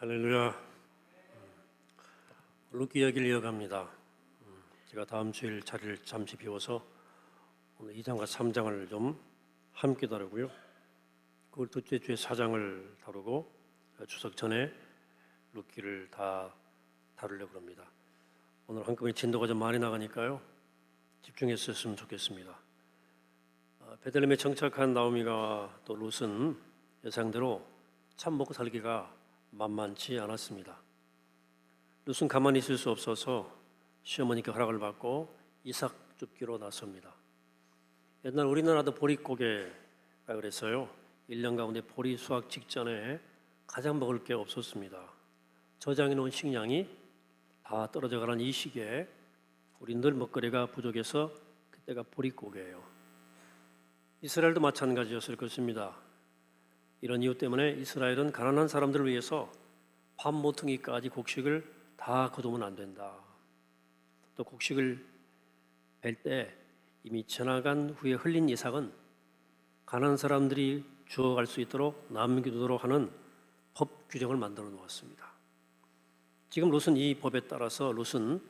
할렐루야. 룻기 이야기를 이어갑니다. 제가 다음 주일 자리를 잠시 비워서 오늘 2장과 3장을 좀 함께 다루고요. 그걸 둘째 주에 4장을 다루고 추석 전에 룻기를 다 다루려고 합니다. 오늘 한꺼번에 진도가 좀 많이 나가니까요. 집중했었으면 좋겠습니다. 베들레헴에 정착한 나오미가 또 룻은 예상대로 참 먹고 살기가 만만치 않았습니다. 룻은 가만히 있을 수 없어서 시어머니께 허락을 받고 이삭 줍기로 나섭니다. 옛날 우리나라도 보릿고개라 그래서요, 1년 가운데 보리 수확 직전에 가장 먹을 게 없었습니다. 저장해 놓은 식량이 다 떨어져가는 이 시기에 우리 늘 먹거리가 부족해서 그때가 보릿고개예요. 이스라엘도 마찬가지였을 것입니다. 이런 이유 때문에 이스라엘은 가난한 사람들을 위해서 밥 모퉁이까지 곡식을 다 거두면 안 된다. 또 곡식을 벨 때 이미 지나간 후에 흘린 이삭은 가난한 사람들이 주워갈 수 있도록 남겨두도록 하는 법 규정을 만들어 놓았습니다. 지금 룻은 이 법에 따라서 룻은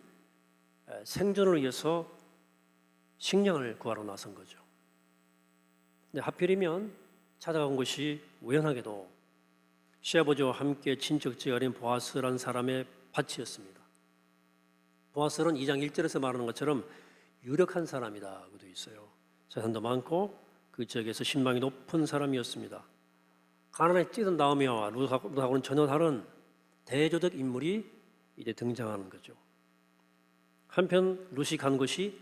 생존을 위해서 식량을 구하러 나선 거죠. 근데 하필이면 찾아간 곳이 우연하게도 시아버지와 함께 친척지가 아닌 보아스라는 사람의 밭이었습니다. 보아스는 2장 1절에서 말하는 것처럼 유력한 사람이라고 되어 있어요. 재산도 많고 그 지역에서 신망이 높은 사람이었습니다. 가나안에 뛰던 나오미와 룻하고는 전혀 다른 대조적 인물이 이제 등장하는 거죠. 한편 룻이 간 곳이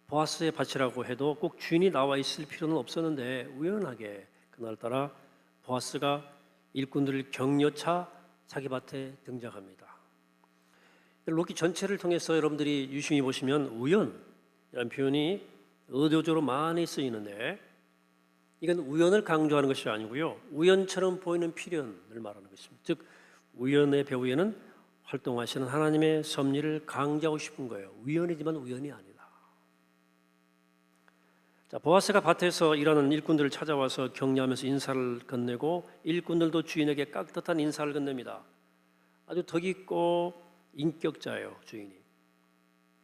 보아스의 밭이라고 해도 꼭 주인이 나와 있을 필요는 없었는데 우연하게 그날따라 보아스가 일꾼들을 격려차 자기 밭에 등장합니다. 룻기 전체를 통해서 여러분들이 유심히 보시면 우연이라는 표현이 의도적으로 많이 쓰이는데 이건 우연을 강조하는 것이 아니고요, 우연처럼 보이는 필연을 말하는 것입니다. 즉 우연의 배후에는 활동하시는 하나님의 섭리를 강조하고 싶은 거예요. 우연이지만 우연이 아니다. 자, 보아스가 밭에서 일하는 일꾼들을 찾아와서 격려하면서 인사를 건네고 일꾼들도 주인에게 깍듯한 인사를 건넵니다. 아주 덕 있고 인격자예요, 주인이.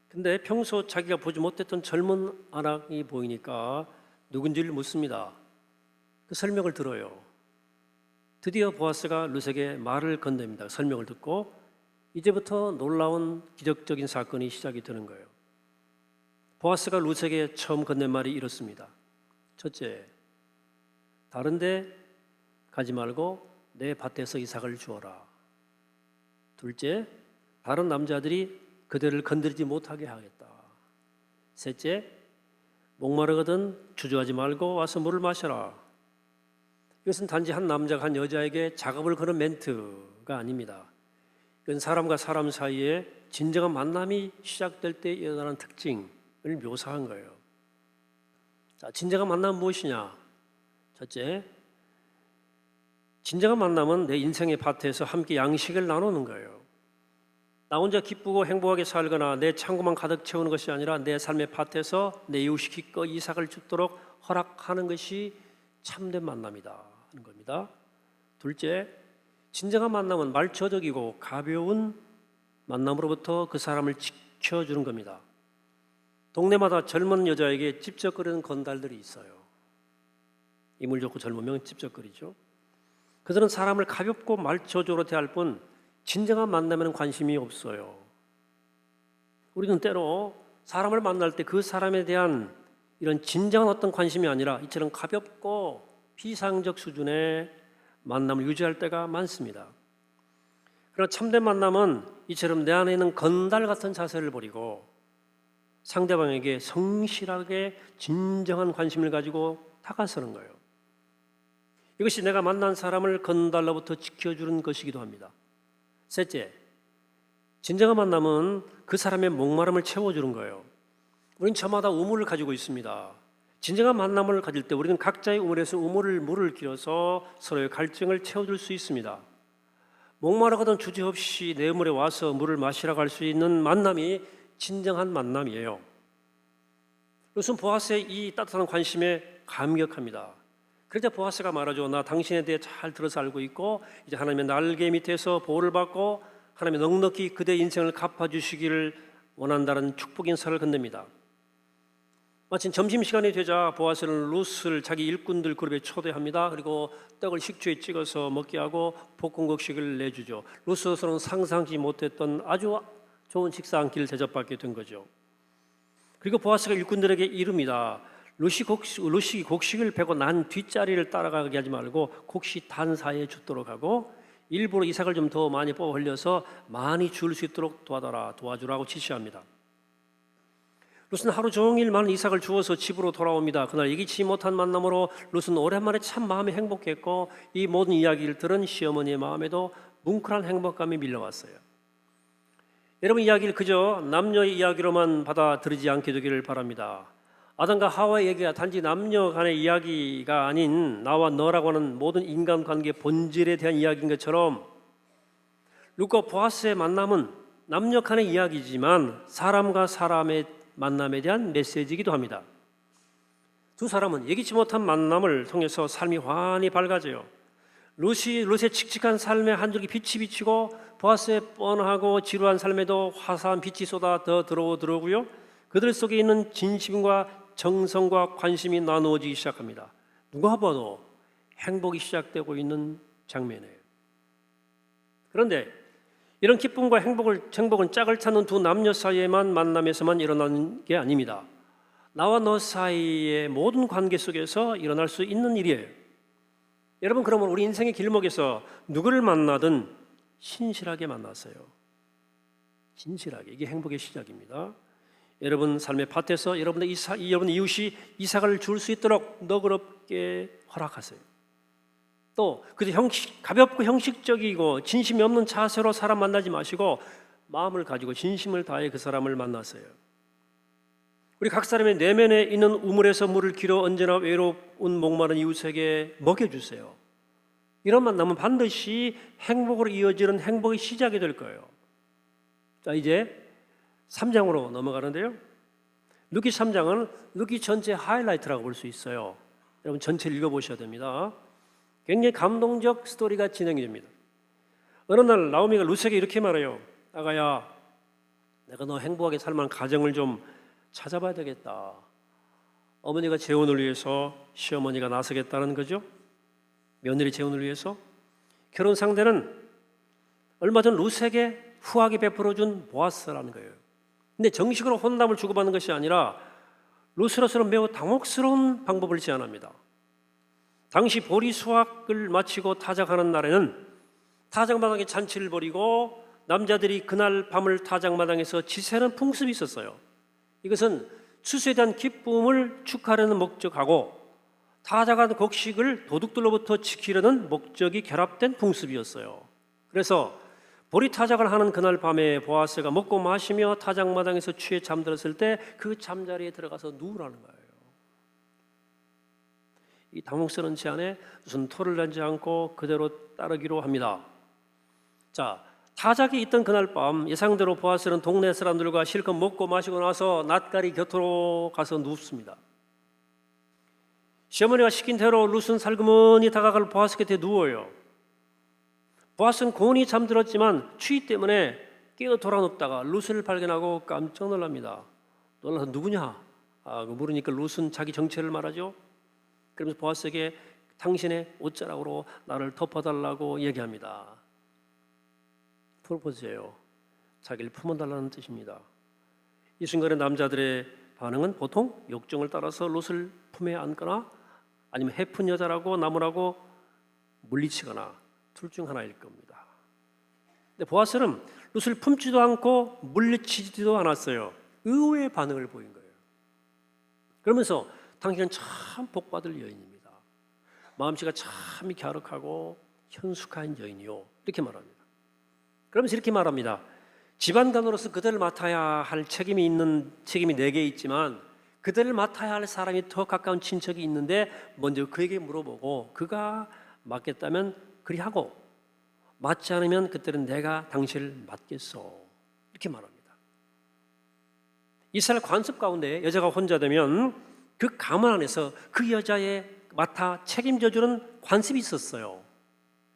근데 평소 자기가 보지 못했던 젊은 아낙이 보이니까 누군지를 묻습니다. 그 설명을 들어요. 드디어 보아스가 룻에게 말을 건넵니다. 설명을 듣고 이제부터 놀라운 기적적인 사건이 시작이 되는 거예요. 보아스가 룻에게 처음 건넨 말이 이렇습니다. 첫째, 다른 데 가지 말고 내 밭에서 이삭을 주어라. 둘째, 다른 남자들이 그대를 건드리지 못하게 하겠다. 셋째, 목마르거든 주저하지 말고 와서 물을 마셔라. 이것은 단지 한 남자가 한 여자에게 작업을 거는 멘트가 아닙니다. 이건 사람과 사람 사이에 진정한 만남이 시작될 때 일어나는 특징을 묘사한 거예요. 자, 진정한 만남은 무엇이냐? 첫째, 진정한 만남은 내 인생의 밭에서 함께 양식을 나누는 거예요. 나 혼자 기쁘고 행복하게 살거나 내 창고만 가득 채우는 것이 아니라 내 삶의 밭에서 내 이웃이 기꺼이 이삭을 줍도록 허락하는 것이 참된 만남이다 하는 겁니다. 둘째, 진정한 만남은 말초적이고 가벼운 만남으로부터 그 사람을 지켜주는 겁니다. 동네마다 젊은 여자에게 찝쩍거리는 건달들이 있어요. 인물 좋고 젊으면 찝쩍거리죠. 그들은 사람을 가볍고 말초적으로 대할 뿐 진정한 만남에는 관심이 없어요. 우리는 때로 사람을 만날 때 그 사람에 대한 이런 진정한 어떤 관심이 아니라 이처럼 가볍고 비상적 수준의 만남을 유지할 때가 많습니다. 그러나 참된 만남은 이처럼 내 안에 있는 건달 같은 자세를 버리고 상대방에게 성실하게 진정한 관심을 가지고 다가서는 거예요. 이것이 내가 만난 사람을 건달로부터 지켜주는 것이기도 합니다. 셋째, 진정한 만남은 그 사람의 목마름을 채워주는 거예요. 우리는 저마다 우물을 가지고 있습니다. 진정한 만남을 가질 때 우리는 각자의 우물에서 물을 길어서 서로의 갈증을 채워줄 수 있습니다. 목마르거든 주저없이 내 우물에 와서 물을 마시라고 할 수 있는 만남이 진정한 만남이에요. 룻은 보아스의 이 따뜻한 관심에 감격합니다. 그러자 보아스가 말하죠. 나 당신에 대해 잘 들어서 알고 있고 이제 하나님의 날개 밑에서 보호를 받고 하나님의 넉넉히 그대 인생을 갚아주시기를 원한다는 축복 인사를 건넵니다. 마침 점심시간이 되자 보아스는 룻을 자기 일꾼들 그룹에 초대합니다. 그리고 떡을 식초에 찍어서 먹게 하고 볶음국식을 내주죠. 룻으로서는 상상치 못했던 아주 좋은 식사 한 끼를 대접받게 된 거죠. 그리고 보아스가 일꾼들에게 이릅니다. 룻이 곡식을 베고 난 뒷자리를 따라가게 하지 말고 곡식 단 사이에 줍도록 하고 일부러 이삭을 좀 더 많이 뽑아 흘려서 많이 줄 수 있도록 도와주라고 지시합니다. 룻은 하루 종일 많은 이삭을 주워서 집으로 돌아옵니다. 그날 예기치 못한 만남으로 룻은 오랜만에 참 마음이 행복했고 이 모든 이야기를 들은 시어머니의 마음에도 뭉클한 행복감이 밀려왔어요. 여러분, 이야기를 그저 남녀의 이야기로만 받아들이지 않게 되기를 바랍니다. 아담과 하와의 얘기가 단지 남녀 간의 이야기가 아닌 나와 너라고 하는 모든 인간관계의 본질에 대한 이야기인 것처럼 룻과 보아스의 만남은 남녀 간의 이야기지만 사람과 사람의 만남에 대한 메시지이기도 합니다. 두 사람은 예기치 못한 만남을 통해서 삶이 환히 밝아져요. 룻의 칙칙한 삶에 한 줄기 빛이 비치고 보아스의 뻔하고 지루한 삶에도 화사한 빛이 쏟아 더 들어오더라고요. 그들 속에 있는 진심과 정성과 관심이 나누어지기 시작합니다. 누가 봐도 행복이 시작되고 있는 장면이에요. 그런데 이런 기쁨과 행복은 짝을 찾는 두 남녀 사이에만 만남에서만 일어나는 게 아닙니다. 나와 너 사이의 모든 관계 속에서 일어날 수 있는 일이에요. 여러분, 그러면 우리 인생의 길목에서 누구를 만나든 신실하게 만났어요. 진실하게. 이게 행복의 시작입니다. 여러분 삶의 밭에서 여러분 이웃이 이삭을 줄 수 있도록 너그럽게 허락하세요. 또 가볍고 형식적이고 진심이 없는 자세로 사람 만나지 마시고 마음을 가지고 진심을 다해 그 사람을 만나세요. 우리 각 사람의 내면에 있는 우물에서 물을 길어 언제나 외로운 목마른 이웃에게 먹여주세요. 이런 만남은 반드시 행복으로 이어지는 행복의 시작이 될 거예요. 자, 이제 3장으로 넘어가는데요. 룻기 3장은 룻기 전체 하이라이트라고 볼 수 있어요. 여러분 전체를 읽어보셔야 됩니다. 굉장히 감동적 스토리가 진행이 됩니다. 어느 날 나오미가 룻에게 이렇게 말해요. 아가야, 내가 너 행복하게 살 만한 가정을 좀 찾아봐야 되겠다. 어머니가 재혼을 위해서 시어머니가 나서겠다는 거죠. 며느리 재혼을 위해서. 결혼 상대는 얼마 전 룻에게 후하게 베풀어준 보아스라는 거예요. 근데 정식으로 혼담을 주고받는 것이 아니라 룻으로서는 매우 당혹스러운 방법을 제안합니다. 당시 보리 수확을 마치고 타작하는 날에는 타작마당에 잔치를 벌이고 남자들이 그날 밤을 타작마당에서 지새는 풍습이 있었어요. 이것은 추수에 대한 기쁨을 축하하려는 목적하고 타작한 곡식을 도둑들로부터 지키려는 목적이 결합된 풍습이었어요. 그래서 보리 타작을 하는 그날 밤에 보아스가 먹고 마시며 타작마당에서 취해 잠들었을 때 그 잠자리에 들어가서 누우라는 거예요. 이 당혹스러운 제안에 무슨 토를 내지 않고 그대로 따르기로 합니다. 자, 타작이 있던 그날 밤 예상대로 보아스는 동네 사람들과 실컷 먹고 마시고 나서 낯가리 곁으로 가서 눕습니다. 시어머니가 시킨 대로 룻은 살그머니 다가갈 보아스 곁에 누워요. 보아스는 고온히 잠들었지만 추위 때문에 깨어 돌아눕다가 룻을 발견하고 깜짝 놀랍니다. 놀라서 누구냐? 물으니까 룻은 자기 정체를 말하죠. 그러면서 보아스에게 당신의 옷자락으로 나를 덮어달라고 얘기합니다. 프로포즈예요. 자기를 품어달라는 뜻입니다. 이 순간에 남자들의 반응은 보통 욕정을 따라서 룻을 품에 안거나 아니면 해픈 여자라고 나무라고 물리치거나 둘 중 하나일 겁니다. 근데 보아스는 룻을 품지도 않고 물리치지도 않았어요. 의외의 반응을 보인 거예요. 그러면서 당신은 참 복받을 여인입니다. 마음씨가 참 갸륵하고 현숙한 여인이요. 이렇게 말합니다. 그러면서 이렇게 말합니다. 집안관으로서 그들을 맡아야 할 책임이 4개 있지만 그들을 맡아야 할 사람이 더 가까운 친척이 있는데 먼저 그에게 물어보고 그가 맡겠다면 그리하고 맞지 않으면 그때는 내가 당신을 맡겠소. 이렇게 말합니다. 이스라엘 관습 가운데 여자가 혼자 되면 그 가문 안에서 그 여자의 마타 책임져주는 관습이 있었어요.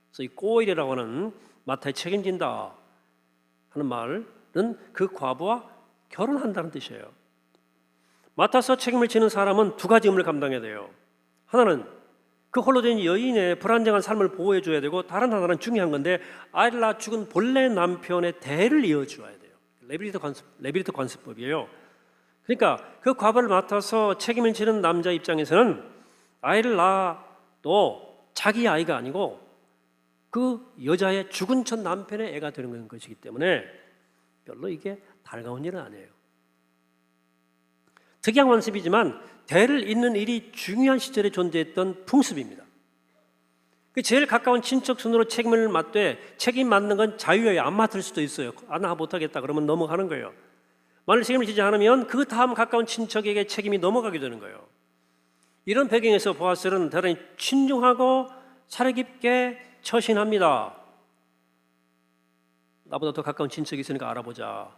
그래서 이 꼬일이라고 하는 마타에 책임진다 하는 말은 그 과부와 결혼한다는 뜻이에요. 맡아서 책임을 지는 사람은 두 가지 의무를 감당해야 돼요. 하나는 그 홀로 된 여인의 불안정한 삶을 보호해 줘야 되고, 다른 하나는 중요한 건데 아이를 낳아 죽은 본래 남편의 대를 이어줘야 돼요. 레비리터 관습법이에요. 그러니까 그 과부를 맡아서 책임을 지는 남자 입장에서는 아이를 낳아도 자기 아이가 아니고 그 여자의 죽은 첫 남편의 애가 되는 것이기 때문에 별로 이게 달가운 일은 아니에요. 특이한 관습이지만 대를 잇는 일이 중요한 시절에 존재했던 풍습입니다. 제일 가까운 친척 순으로 책임을 맡되, 책임 맡는 건 자유예요. 안 맡을 수도 있어요. 안 못하겠다 그러면 넘어가는 거예요. 만일 책임을 지지 않으면 그 다음 가까운 친척에게 책임이 넘어가게 되는 거예요. 이런 배경에서 보아스는 대단히 신중하고 사려 깊게 처신합니다. 나보다 더 가까운 친척이 있으니까 알아보자.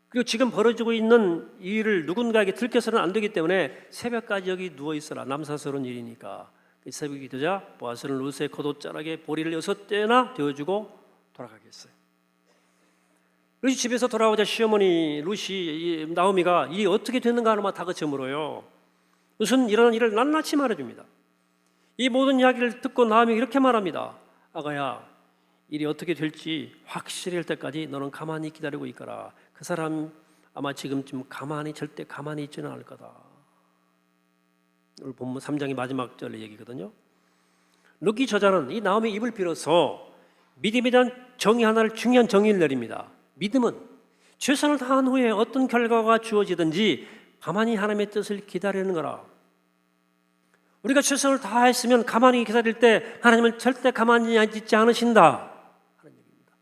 그리고 지금 벌어지고 있는 이 일을 누군가에게 들켜서는 안 되기 때문에 새벽까지 여기 누워 있어라. 남사스러운 일이니까. 새벽이 되자 보아스는 룻의 겉옷자락에 보리를 6대나 되어주고 돌아가겠어요. 룻이 집에서 돌아오자 시어머니 룻이 나오미가 이 어떻게 됐는가 하는 말 다그쳐 물어요. 룻은 일어난 일을 낱낱이 말해줍니다. 이 모든 이야기를 듣고 나오미 이렇게 말합니다. 아가야, 일이 어떻게 될지 확실히 할 때까지 너는 가만히 기다리고 있거라. 그 사람 아마 지금쯤 절대 가만히 있지는 않을 거다. 오늘 본문 3장의 마지막 절의 얘기거든요. 룻기 저자는 이 나오미의 입을 빌어서 믿음에 대한 정의 하나를, 중요한 정의를 내립니다. 믿음은 최선을 다한 후에 어떤 결과가 주어지든지 가만히 하나님의 뜻을 기다리는 거라. 우리가 최선을 다했으면 가만히 기다릴 때 하나님은 절대 가만히 있지 않으신다 하는 얘기입니다.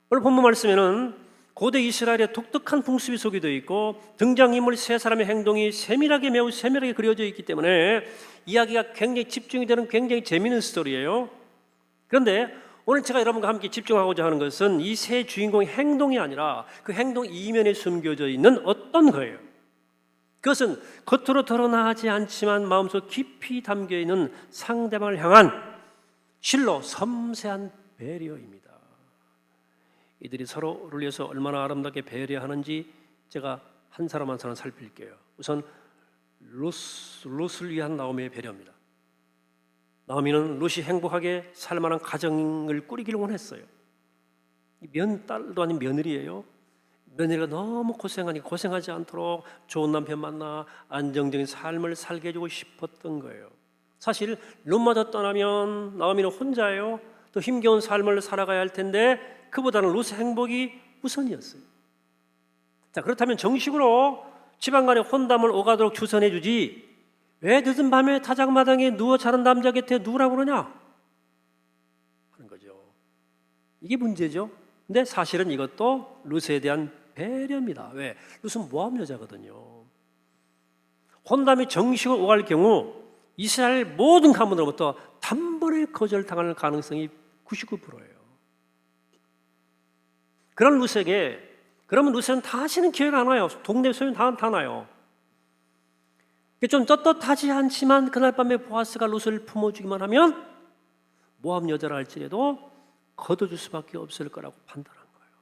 오늘 본문 말씀에는 고대 이스라엘의 독특한 풍습이 소개되어 있고 등장인물 세 사람의 행동이 매우 세밀하게 그려져 있기 때문에 이야기가 굉장히 집중이 되는 굉장히 재미있는 스토리예요. 그런데 오늘 제가 여러분과 함께 집중하고자 하는 것은 이 세 주인공의 행동이 아니라 그 행동 이면에 숨겨져 있는 어떤 거예요. 그것은 겉으로 드러나지 않지만 마음속 깊이 담겨있는 상대방을 향한 실로 섬세한 배려입니다. 이들이 서로를 위해서 얼마나 아름답게 배려하는지 제가 한 사람 한 사람 살필게요. 우선 룻을 위한 나오미의 배려입니다. 나오미는 룻이 행복하게 살 만한 가정을 꾸리기를 원했어요. 딸도 아닌 며느리예요. 며느리가 너무 고생하니까 고생하지 않도록 좋은 남편 만나 안정적인 삶을 살게 해주고 싶었던 거예요. 사실 룻마저 떠나면 나오미는 혼자예요. 또 힘겨운 삶을 살아가야 할 텐데 그보다는 룻의 행복이 우선이었어요. 자, 그렇다면 정식으로 지방간에 혼담을 오가도록 주선해 주지 왜 늦은 밤에 타작마당에 누워 자는 남자 곁에 누우라고 그러냐 하는 거죠. 이게 문제죠. 근데 사실은 이것도 룻에 대한 배려입니다. 왜? 룻은 모함 여자거든요. 혼담이 정식으로 오갈 경우 이스라엘 모든 가문으로부터 단번에 거절당할 가능성이 99%예요. 그런 룻에게 그러면 룻은 다시는 기회가 안 와요. 동네 소문 다 나요. 좀 떳떳하지 않지만 그날 밤에 보아스가 룻을 품어주기만 하면 모함 여자라 할지라도 거둬줄 수밖에 없을 거라고 판단한 거예요.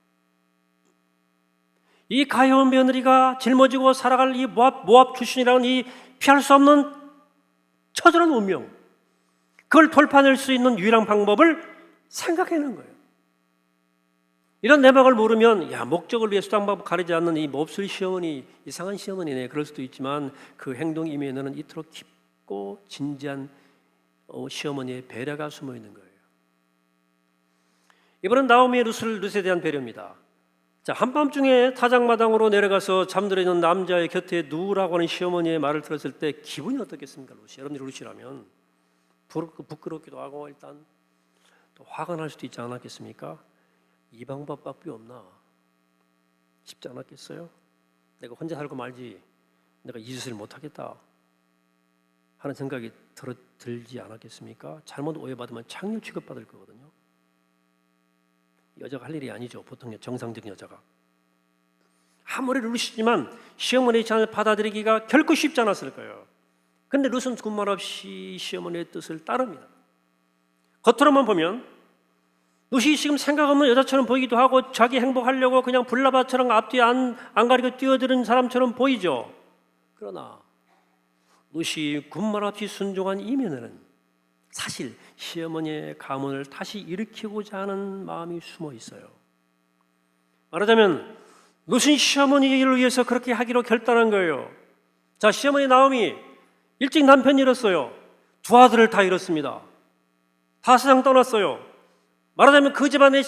이 가여운 며느리가 짊어지고 살아갈 이 모압 출신이라는 이 피할 수 없는 처절한 운명, 그걸 돌파낼 수 있는 유일한 방법을 생각해낸 거예요. 이런 내막을 모르면 목적을 위해 수단방법 가리지 않는 이 몹쓸 시어머니, 이상한 시어머니네 그럴 수도 있지만 그 행동 이면에는 이토록 깊고 진지한 시어머니의 배려가 숨어 있는 거예요. 이번은 나오미의 룻에 대한 배려입니다. 자, 한밤중에 타작마당으로 내려가서 잠들어 있는 남자의 곁에 누우라고 하는 시어머니의 말을 들었을 때 기분이 어떻겠습니까? 여러분들이 룻이라면 부끄럽기도 하고 일단 또 화가 날 수도 있지 않았겠습니까? 이 방법밖에 없나? 쉽지 않았겠어요? 내가 혼자 살고 말지 내가 이 짓을 못하겠다 하는 생각이 들지 않았겠습니까? 잘못 오해받으면 창녀 취급받을 거거든요. 여자가 할 일이 아니죠. 보통 정상적인 여자가. 아무리 룻이지만 시어머니의 제안을 받아들이기가 결코 쉽지 않았을 거예요. 근데 룻은 군말 없이 시어머니의 뜻을 따릅니다. 겉으로만 보면 룻이 지금 생각 없는 여자처럼 보이기도 하고 자기 행복하려고 그냥 불나밭처럼 앞뒤 안 가리고 뛰어드는 사람처럼 보이죠. 그러나 룻이 군말 없이 순종한 이면에는 사실 시어머니의 가문을 다시 일으키고자 하는 마음이 숨어 있어요. 말하자면 룻은 시어머니를 위해서 그렇게 하기로 결단한 거예요. 자, 시어머니 나오미 일찍 남편 잃었어요. 두 아들을 다 잃었습니다. 다 세상 떠났어요. 말하자면 그 집안에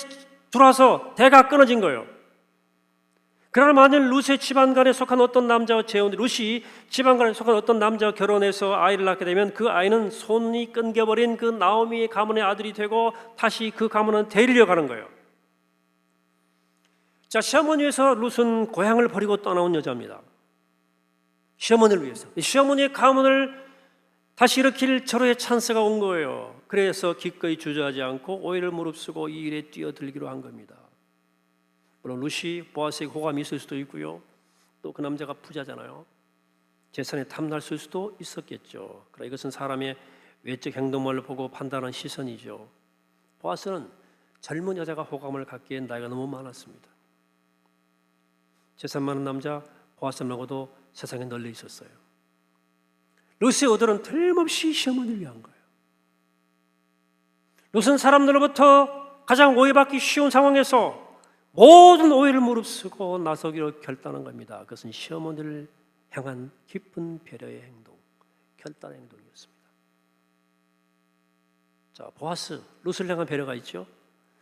들어와서 대가 끊어진 거예요. 그러나 만일 룻의 집안간에 속한 어떤 남자와 룻이 집안간에 속한 어떤 남자와 결혼해서 아이를 낳게 되면 그 아이는 손이 끊겨버린 그 나오미의 가문의 아들이 되고 다시 그 가문은 데리려 가는 거예요. 자, 시어머니 위해서 룻은 고향을 버리고 떠나온 여자입니다. 시어머니를 위해서. 시어머니의 가문을 다시 일으킬 절호의 찬스가 온 거예요. 그래서 기꺼이 주저하지 않고 오해를 무릅쓰고 이 일에 뛰어들기로 한 겁니다. 물론 룻이 보아스에게 호감이 있을 수도 있고요. 또 그 남자가 부자잖아요. 재산에 탐났을 수도 있었겠죠. 그러나 이것은 사람의 외적 행동을 보고 판단하는 시선이죠. 보아스는 젊은 여자가 호감을 갖기엔 나이가 너무 많았습니다. 재산 많은 남자 보아스 말고도 세상에 널려 있었어요. 룻의 의도는 틀림없이 시어머니를 위한 거예요. 룻은 사람들로부터 가장 오해받기 쉬운 상황에서 모든 오해를 무릅쓰고 나서기로 결단한 겁니다. 그것은 시어머니를 향한 깊은 배려의 행동, 결단의 행동이었습니다. 자, 보아스, 룻을 향한 배려가 있죠.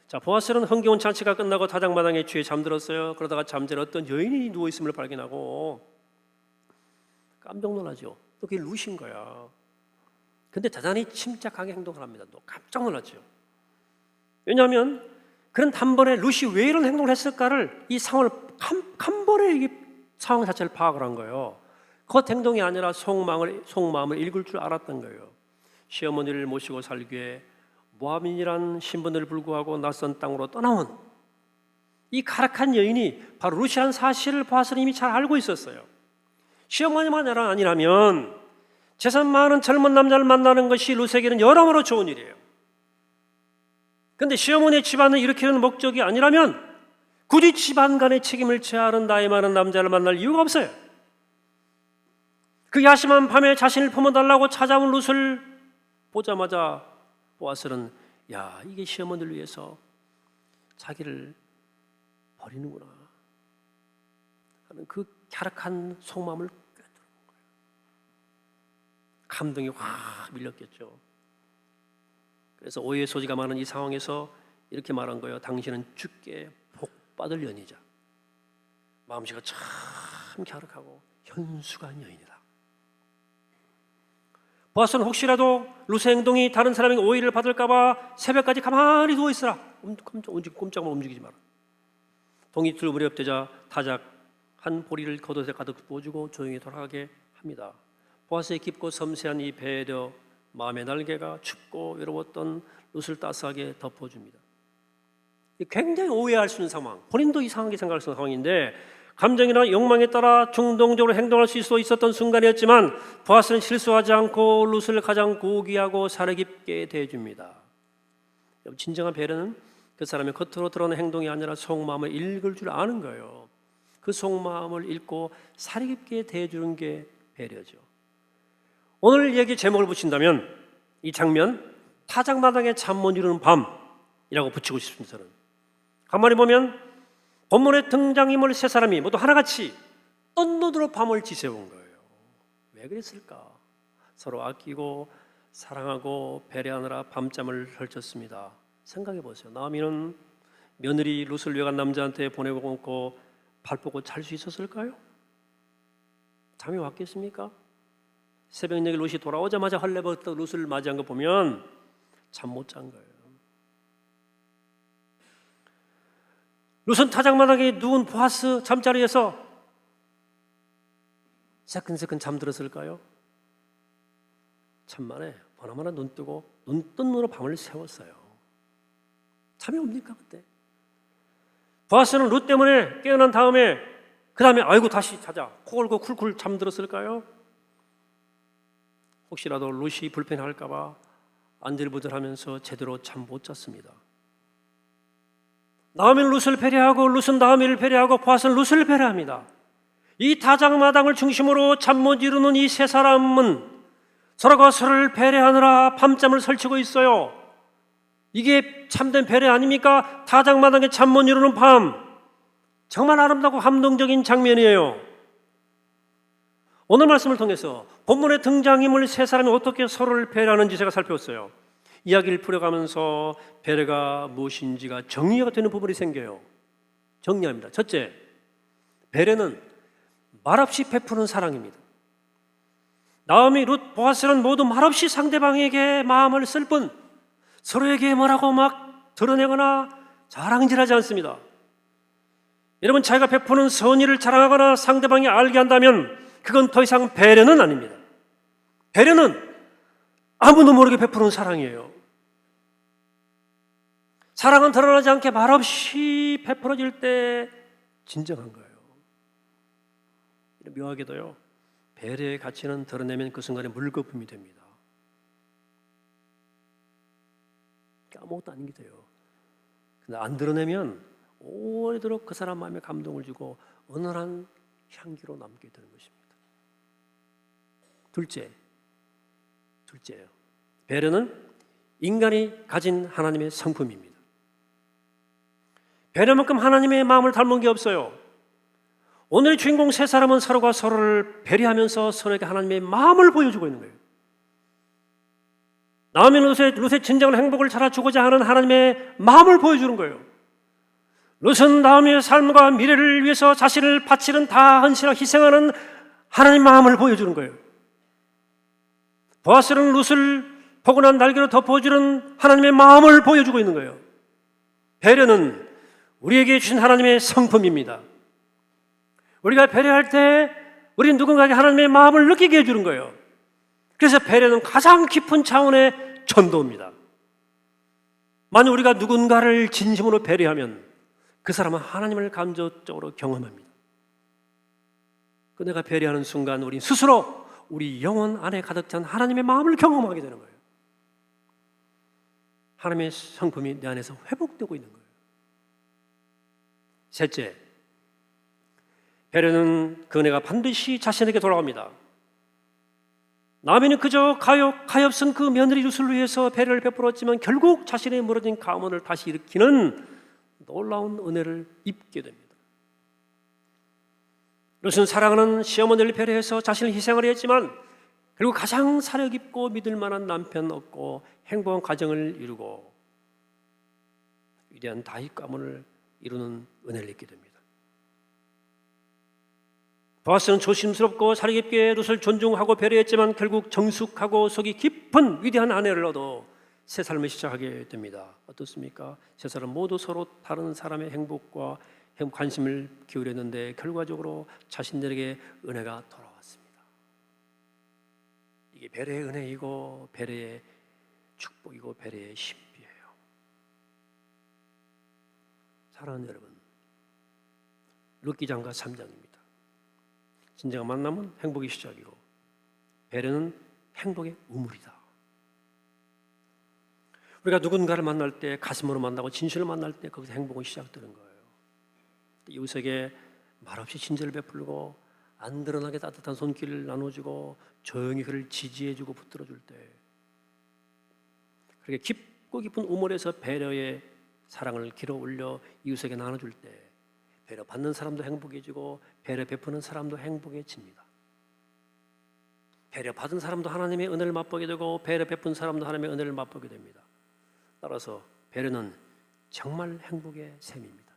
자, 보아스는 흥겨운 잔치가 끝나고 다장마당에 취해 잠들었어요. 그러다가 잠자는 어떤 여인이 누워있음을 발견하고 깜짝 놀라죠. 또 그게 룻인 거야. 근데 대단히 침착하게 행동을 합니다. 또 깜짝 놀랐죠. 왜냐하면 그런 단번에 룻이 왜 이런 행동을 했을까를 이 상황을 한 번에 이 상황 자체를 파악을 한 거예요. 겉 행동이 아니라 속마음을 읽을 줄 알았던 거예요. 시어머니를 모시고 살기에 모압인이란 신분을 불구하고 낯선 땅으로 떠나온 이 가락한 여인이 바로 룻이란 사실을 보아스는 이미 잘 알고 있었어요. 시어머니만 아니라면 재산 많은 젊은 남자를 만나는 것이 룻에게는 여러모로 좋은 일이에요. 그런데 시어머니의 집안을 일으키는 목적이 아니라면 굳이 집안 간의 책임을 져야 하는 나이 많은 남자를 만날 이유가 없어요. 그 야심한 밤에 자신을 품어달라고 찾아온 룻을 보자마자 보아스는 야, 이게 시어머니를 위해서 자기를 버리는구나 하는 그 갸륵한 속마음을 꿰뚫은 거예요. 감동이 확 밀렸겠죠. 그래서 오해의 소지가 많은 이 상황에서 이렇게 말한 거예요. 당신은 주께 복받을 여인이자 마음씨가 참 갸륵하고 현숙한 여인이다. 보아스는 혹시라도 룻의 행동이 다른 사람에게 오해를 받을까 봐 새벽까지 가만히 누워있으라. 꼼짝만 움직이지 마라. 동이 둘 무렵 되자 타작 한 보리를 겉옷에 가득 부어주고 조용히 돌아가게 합니다. 보아스의 깊고 섬세한 이 배려, 마음의 날개가 춥고 외로웠던 룻을 따스하게 덮어줍니다. 굉장히 오해할 수 있는 상황, 본인도 이상하게 생각할 수 있는 상황인데 감정이나 욕망에 따라 중동적으로 행동할 수 있었던 순간이었지만 보아스는 실수하지 않고 룻을 가장 고귀하고 사려 깊게 대해줍니다. 진정한 배려는 그 사람의 겉으로 드러나는 행동이 아니라 속마음을 읽을 줄 아는 거예요. 그 속마음을 읽고 사려 깊게 대해주는 게 배려죠. 오늘 얘기 제목을 붙인다면 이 장면 타작마당에 잠 못 이루는 밤이라고 붙이고 싶습니다. 저는 가만히 보면 본문의 등장인물 세 사람이 모두 하나같이 떤 눈으로 밤을 지새운 거예요. 왜 그랬을까? 서로 아끼고 사랑하고 배려하느라 밤잠을 설쳤습니다. 생각해 보세요. 나오미는 며느리 룻을 외간 남자한테 보내고 있고 발 뻗고 잘 수 있었을까요? 잠이 왔겠습니까? 새벽녘에 룻이 돌아오자마자 헐레벌떡 룻을 맞이한 거 보면 잠 못 잔 거예요. 룻은 타작마당에 누운 보아스 잠자리에서 새끈새끈 잠들었을까요? 천만에 보나마나 눈 뜨고 눈 뜬 눈으로 밤을 새웠어요. 잠이 옵니까 그때? 보아스는 룻 때문에 깨어난 다음에 그 다음에 아이고 다시 자자 코 골고 쿨쿨 잠들었을까요? 혹시라도 룻이 불편할까 봐 안절부절하면서 제대로 잠 못 잤습니다. 나오미는 룻을 배려하고 룻은 나오미를 배려하고 보아스는 룻을 배려합니다. 이 다장마당을 중심으로 잠 못 이루는 이 세 사람은 서로가 서로를 배려하느라 밤잠을 설치고 있어요. 이게 참된 배려 아닙니까? 다장마당에 잠 못 이루는 밤, 정말 아름답고 감동적인 장면이에요. 오늘 말씀을 통해서 본문의 등장인물 세 사람이 어떻게 서로를 배려하는지 제가 살펴봤어요. 이야기를 풀어가면서 배려가 무엇인지가 정리가 되는 부분이 생겨요. 정리합니다. 첫째, 배려는 말없이 베푸는 사랑입니다. 나오미, 룻, 보아스는 모두 말없이 상대방에게 마음을 쓸 뿐 서로에게 뭐라고 막 드러내거나 자랑질하지 않습니다. 여러분, 자기가 베푸는 선의를 자랑하거나 상대방이 알게 한다면 그건 더 이상 배려는 아닙니다. 배려는 아무도 모르게 베푸는 사랑이에요. 사랑은 드러나지 않게 말없이 베풀어질 때 진정한 거예요. 묘하게도요, 배려의 가치는 드러내면 그 순간에 물거품이 됩니다. 아무것도 아닌 게 돼요. 근데 안 드러내면 오래도록 그 사람 마음에 감동을 주고 은은한 향기로 남게 되는 것입니다. 둘째예요. 배려는 인간이 가진 하나님의 성품입니다. 배려만큼 하나님의 마음을 닮은 게 없어요. 오늘의 주인공 세 사람은 서로가 서로를 배려하면서 서로에게 하나님의 마음을 보여주고 있는 거예요. 나오미는 룻의 진정한 행복을 찾아주고자 하는 하나님의 마음을 보여주는 거예요. 룻은 나오미의 삶과 미래를 위해서 자신을 바치는 다 헌신하고 희생하는 하나님의 마음을 보여주는 거예요. 보아스는 룻을 포근한 날개로 덮어주는 하나님의 마음을 보여주고 있는 거예요. 배려는 우리에게 주신 하나님의 성품입니다. 우리가 배려할 때 우리는 누군가에게 하나님의 마음을 느끼게 해주는 거예요. 그래서 배려는 가장 깊은 차원의 전도입니다. 만약 우리가 누군가를 진심으로 배려하면 그 사람은 하나님을 감정적으로 경험합니다. 그 내가 배려하는 순간 우리 스스로 우리 영혼 안에 가득 찬 하나님의 마음을 경험하게 되는 거예요. 하나님의 성품이 내 안에서 회복되고 있는 거예요. 셋째, 배려는 그 은혜가 반드시 자신에게 돌아옵니다. 나오미는 그저 가엾은 그 며느리 룻을 위해서 배려를 베풀었지만 결국 자신의 무너진 가문을 다시 일으키는 놀라운 은혜를 입게 됩니다. 룻은 사랑하는 시어머니를 배려해서 자신을 희생하려 했지만 결국 가장 사려 깊고 믿을 만한 남편 얻고 행복한 가정을 이루고 위대한 다윗 가문을 이루는 은혜를 입게 됩니다. 보아스는 조심스럽고 사려 깊게 룻을 존중하고 배려했지만 결국 정숙하고 속이 깊은 위대한 아내를 얻어 새 삶을 시작하게 됩니다. 어떻습니까? 세 사람 모두 서로 다른 사람의 행복과 관심을 기울였는데 결과적으로 자신들에게 은혜가 돌아왔습니다. 이게 배려의 은혜이고 배려의 축복이고 배려의 신비예요. 사랑하는 여러분, 룻 기장과 3장입니다. 진정한 만남은 행복의 시작이고 배려는 행복의 우물이다. 우리가 누군가를 만날 때 가슴으로 만나고 진실을 만날 때 거기서 행복은 시작되는 거예요. 이웃에게 말없이 친절을 베풀고 안 드러나게 따뜻한 손길을 나눠주고 조용히 그를 지지해주고 붙들어줄 때 그렇게 깊고 깊은 우물에서 배려의 사랑을 길어 올려 이웃에게 나눠줄 때 배려 받는 사람도 행복해지고 배려 베푸는 사람도 행복해집니다. 배려 받은 사람도 하나님의 은혜를 맛보게 되고 배려 베푼 사람도 하나님의 은혜를 맛보게 됩니다. 따라서 배려는 정말 행복의 셈입니다.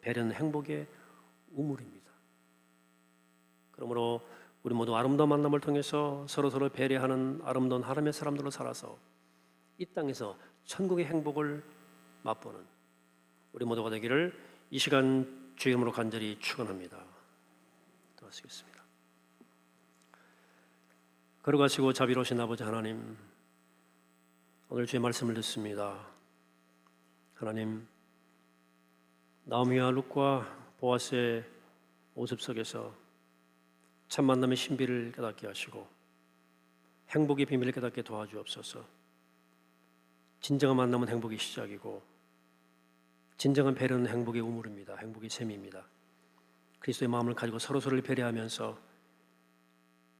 배려는 행복의 우물입니다. 그러므로 우리 모두 아름다운 만남을 통해서 서로 배려하는 아름다운 하나님의 사람들로 살아서 이 땅에서 천국의 행복을 맛보는 우리 모두가 되기를 이 시간 주의 이름으로 간절히 축원합니다. 도와주시겠습니다. 걸어가시고 자비로우신 아버지 하나님, 오늘 주의 말씀을 듣습니다. 하나님, 나오미와 룻과 보아스의 모습 속에서 참 만남의 신비를 깨닫게 하시고 행복의 비밀을 깨닫게 도와주옵소서. 진정한 만남은 행복의 시작이고 진정한 배려는 행복의 우물입니다. 행복의 샘입니다. 그리스도의 마음을 가지고 서로서로를 배려하면서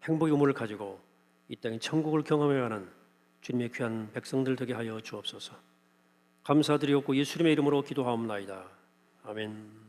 행복의 우물을 가지고 이 땅의 천국을 경험해야 하는 주님의 귀한 백성들 되게 하여 주옵소서. 감사드리옵고 예수님의 이름으로 기도하옵나이다. 아멘.